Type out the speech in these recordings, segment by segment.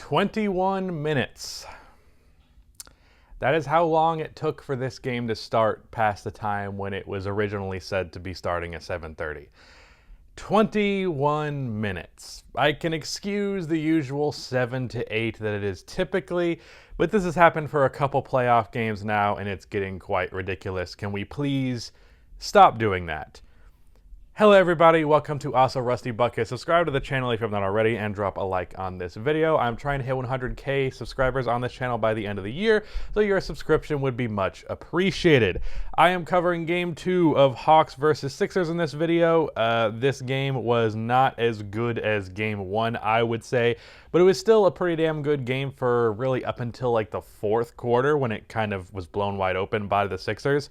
21 minutes. That is how long it took for this game to start past the time when it was originally said to be starting at 7:30. 21 minutes. I can excuse the usual 7 to 8 that it is typically, but this has happened for a couple playoff games now and it's getting quite ridiculous. Can we please stop doing that? Hello everybody, welcome to Also Rusty Bucket. Subscribe to the channel if you have not already and drop a like on this video. I'm trying to hit 100k subscribers on this channel by the end of the year, so your subscription would be much appreciated. I am covering game 2 of Hawks versus Sixers in this video. This game was not as good as game 1, I would say, but it was still a pretty damn good game for really up until like the fourth quarter when it kind of was blown wide open by the Sixers.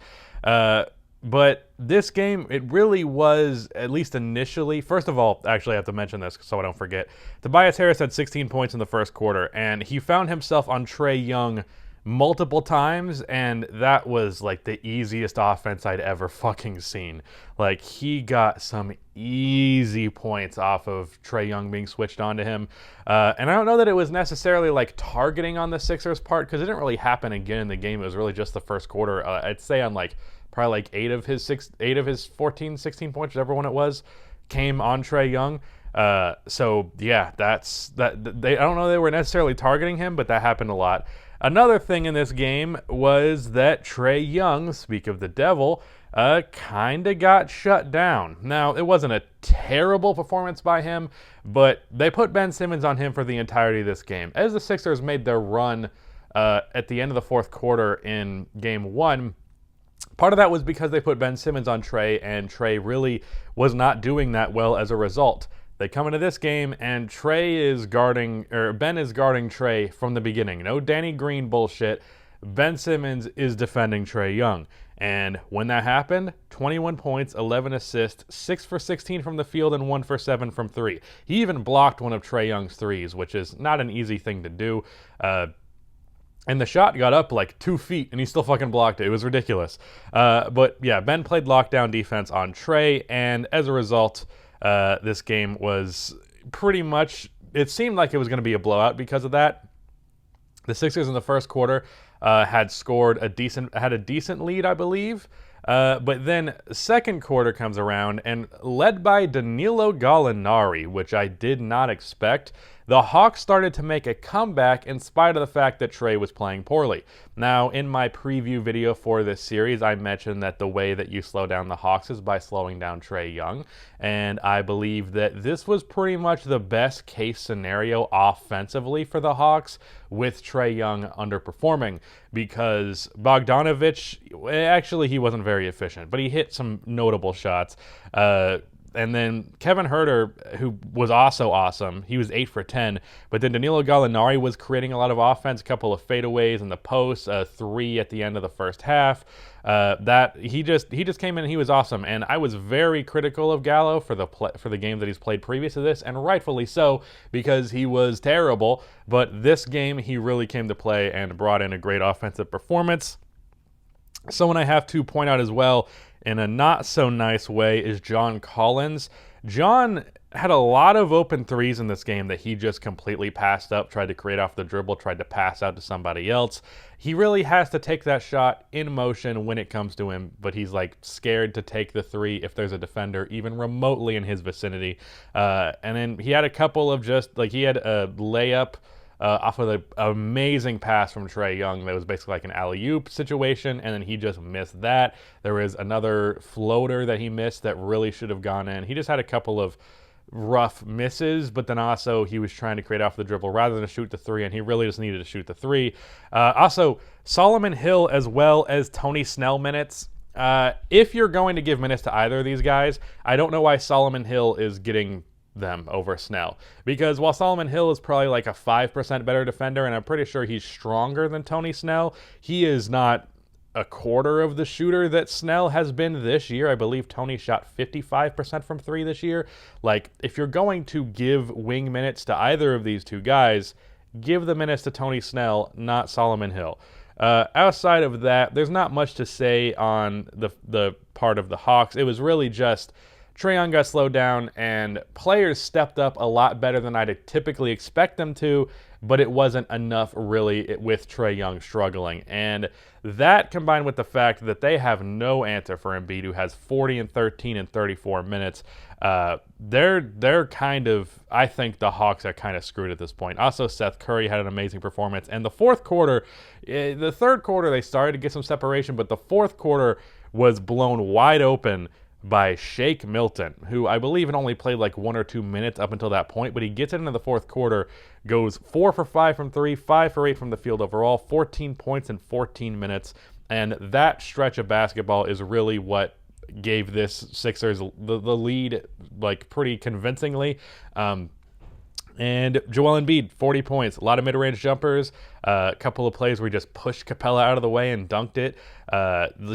But this game, it really was, at least initially, first of all, actually I have to mention this so I don't forget. Tobias Harris had 16 points in the first quarter, and he found himself on Trae Young multiple times, and that was like the easiest offense I'd ever fucking seen. Like, he got some easy points off of Trae Young being switched on to him. And I don't know that it was necessarily like targeting on the Sixers part, because it didn't really happen again in the game. It was really just the first quarter. I'd say on like probably like 8 of his 14, 16 points, whichever one it was, came on Trae Young. So yeah, I don't know they were necessarily targeting him, but that happened a lot. Another thing in this game was that Trae Young, speak of the devil, kind of got shut down. Now, it wasn't a terrible performance by him, but they put Ben Simmons on him for the entirety of this game. As the Sixers made their run at the end of the fourth quarter in game 1, part of that was because they put Ben Simmons on Trae, and Trae really was not doing that well as a result. They come into this game, and Ben is guarding Trae from the beginning. No Danny Green bullshit. Ben Simmons is defending Trae Young. And when that happened, 21 points, 11 assists, 6 for 16 from the field, and 1 for 7 from 3. He even blocked one of Trae Young's threes, which is not an easy thing to do. And the shot got up like 2 feet, and he still fucking blocked it. It was ridiculous. But yeah, Ben played lockdown defense on Trae, and as a result, this game was pretty much, it seemed like it was going to be a blowout because of that. The Sixers in the first quarter had a decent lead, I believe. But then second quarter comes around, and led by Danilo Gallinari, which I did not expect, the Hawks started to make a comeback in spite of the fact that Trae was playing poorly. Now, in my preview video for this series, I mentioned that the way that you slow down the Hawks is by slowing down Trae Young, and I believe that this was pretty much the best case scenario offensively for the Hawks, with Trae Young underperforming, because Bogdanovic, actually he wasn't very efficient, but he hit some notable shots. And then Kevin Huerter, who was also awesome, he was 8 for 10. But then Danilo Gallinari was creating a lot of offense, a couple of fadeaways in the post, 3 at the end of the first half. That he just came in and he was awesome. And I was very critical of Gallo for the game that he's played previous to this, and rightfully so, because he was terrible. But this game he really came to play and brought in a great offensive performance. Someone I have to point out as well, in a not-so-nice way, is John Collins. John had a lot of open threes in this game that he just completely passed up, tried to create off the dribble, tried to pass out to somebody else. He really has to take that shot in motion when it comes to him, but he's like scared to take the three if there's a defender even remotely in his vicinity. And then he had a couple of he had a layup off of the amazing pass from Trae Young that was basically like an alley-oop situation, and then he just missed that. There was another floater that he missed that really should have gone in. He just had a couple of rough misses, but then also he was trying to create off the dribble rather than shoot the three, and he really just needed to shoot the three. Also, Solomon Hill as well as Tony Snell minutes. If you're going to give minutes to either of these guys, I don't know why Solomon Hill is getting them over Snell, because while Solomon Hill is probably like a 5% better defender, and I'm pretty sure he's stronger than Tony Snell, he is not a quarter of the shooter that Snell has been this year. I believe Tony shot 55% from 3 this year. Like, if you're going to give wing minutes to either of these two guys, give the minutes to Tony Snell, not Solomon Hill. Outside of that, there's not much to say on the part of the Hawks. It was really just Trae Young got slowed down, and players stepped up a lot better than I'd typically expect them to. but it wasn't enough really with Trae Young struggling. And that combined with the fact that they have no answer for Embiid, who has 40 and 13 in 34 minutes, they're kind of, I think the Hawks are kind of screwed at this point. Also, Seth Curry had an amazing performance. And the fourth quarter, the third quarter, they started to get some separation, but the fourth quarter was blown wide open by Shake Milton, who I believe had only played like 1 or 2 minutes up until that point, but he gets it into the fourth quarter, goes 4 for 5 from 3, 5 for 8 from the field overall, 14 points in 14 minutes, and that stretch of basketball is really what gave this Sixers the lead, like, pretty convincingly. And Joel Embiid, 40 points, a lot of mid-range jumpers, a couple of plays where he just pushed Capella out of the way and dunked it.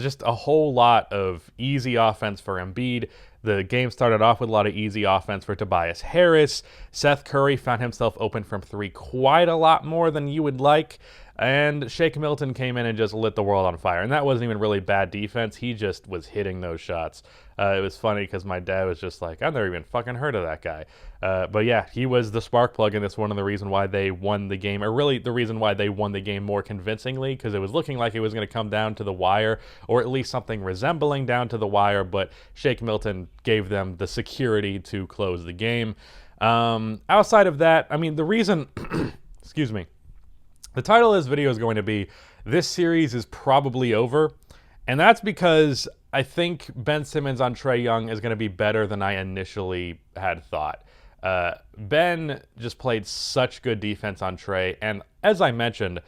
Just a whole lot of easy offense for Embiid. The game started off with a lot of easy offense for Tobias Harris. Seth Curry found himself open from 3 quite a lot more than you would like. And Shake Milton came in and just lit the world on fire. And that wasn't even really bad defense. He just was hitting those shots. It was funny because my dad was just like, I've never even fucking heard of that guy. But yeah, he was the spark plug, and that's one of the reasons why they won the game, or really the reason why they won the game more convincingly, because it was looking like it was going to come down to the wire, or at least something resembling down to the wire, but Shake Milton gave them the security to close the game. Outside of that, I mean, the reason, excuse me, the title of this video is going to be, this series is probably over, and that's because I think Ben Simmons on Trae Young is going to be better than I initially had thought. Ben just played such good defense on Trae, and as I mentioned,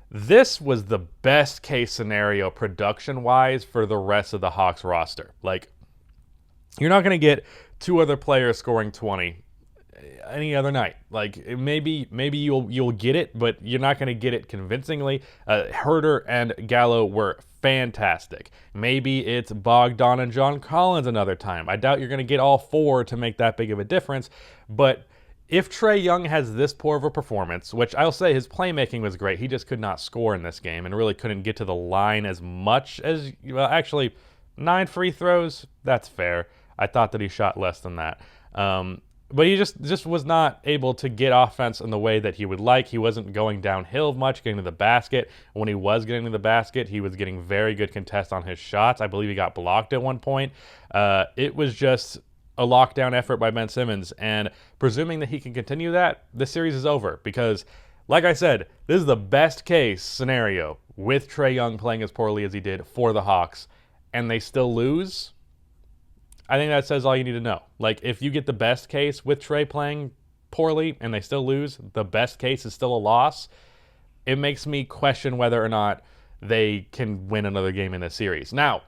this was the best case scenario production-wise for the rest of the Hawks roster. Like, you're not going to get 2 other players scoring 20 any other night. Like, maybe you'll get it, but you're not going to get it convincingly. Herter and Gallo were fantastic. Maybe it's Bogdan and John Collins another time. I doubt you're going to get all 4 to make that big of a difference, but if Trae Young has this poor of a performance, which I'll say his playmaking was great, he just could not score in this game and really couldn't get to the line as much as, well, actually, 9 free throws, that's fair. I thought that he shot less than that. But he just was not able to get offense in the way that he would like. He wasn't going downhill much, getting to the basket. When he was getting to the basket, he was getting very good contest on his shots. I believe he got blocked at one point. It was just a lockdown effort by Ben Simmons. And presuming that he can continue that, the series is over. Because, like I said, this is the best case scenario with Trae Young playing as poorly as he did for the Hawks. And they still lose. I think that says all you need to know. Like, if you get the best case with Trae playing poorly and they still lose, the best case is still a loss. It makes me question whether or not they can win another game in this series. Now,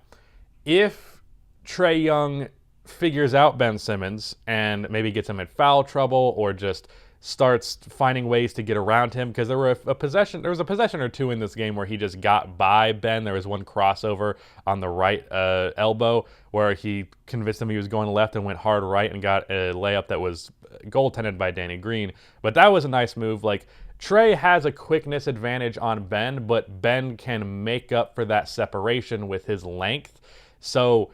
if Trae Young figures out Ben Simmons and maybe gets him in foul trouble or just starts finding ways to get around him, because there was a possession or two in this game where he just got by Ben. There was one crossover on the right elbow where he convinced him he was going left and went hard right and got a layup that was goaltended by Danny Green. But that was a nice move. Like, Trae has a quickness advantage on Ben, but Ben can make up for that separation with his length. So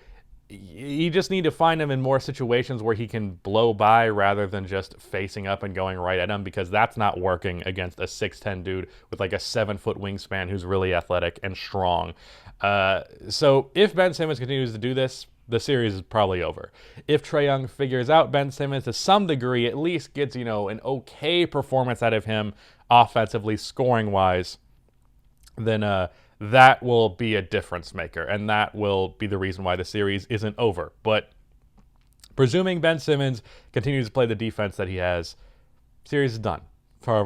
you just need to find him in more situations where he can blow by rather than just facing up and going right at him, because that's not working against a 6'10 dude with like a 7-foot wingspan who's really athletic and strong. So if Ben Simmons continues to do this, the series is probably over. If Trae Young figures out Ben Simmons to some degree, at least gets, an okay performance out of him offensively, scoring-wise, then that will be a difference maker, and that will be the reason why the series isn't over. But presuming Ben Simmons continues to play the defense that he has, series is done. Far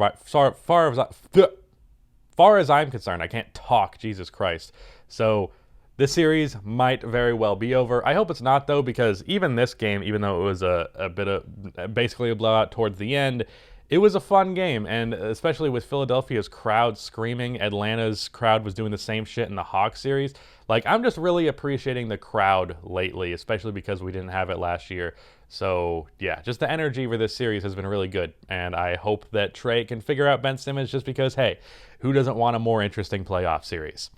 as I'm concerned, I can't talk, Jesus Christ. So this series might very well be over. I hope it's not, though, because even this game, even though it was a bit of basically a blowout towards the end, it was a fun game, and especially with Philadelphia's crowd screaming. Atlanta's crowd was doing the same shit in the Hawks series. Like, I'm just really appreciating the crowd lately, especially because we didn't have it last year. So, yeah, just the energy for this series has been really good, and I hope that Trae can figure out Ben Simmons just because, hey, who doesn't want a more interesting playoff series?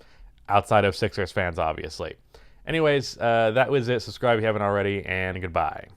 Outside of Sixers fans, obviously. Anyways, that was it. Subscribe if you haven't already, and goodbye.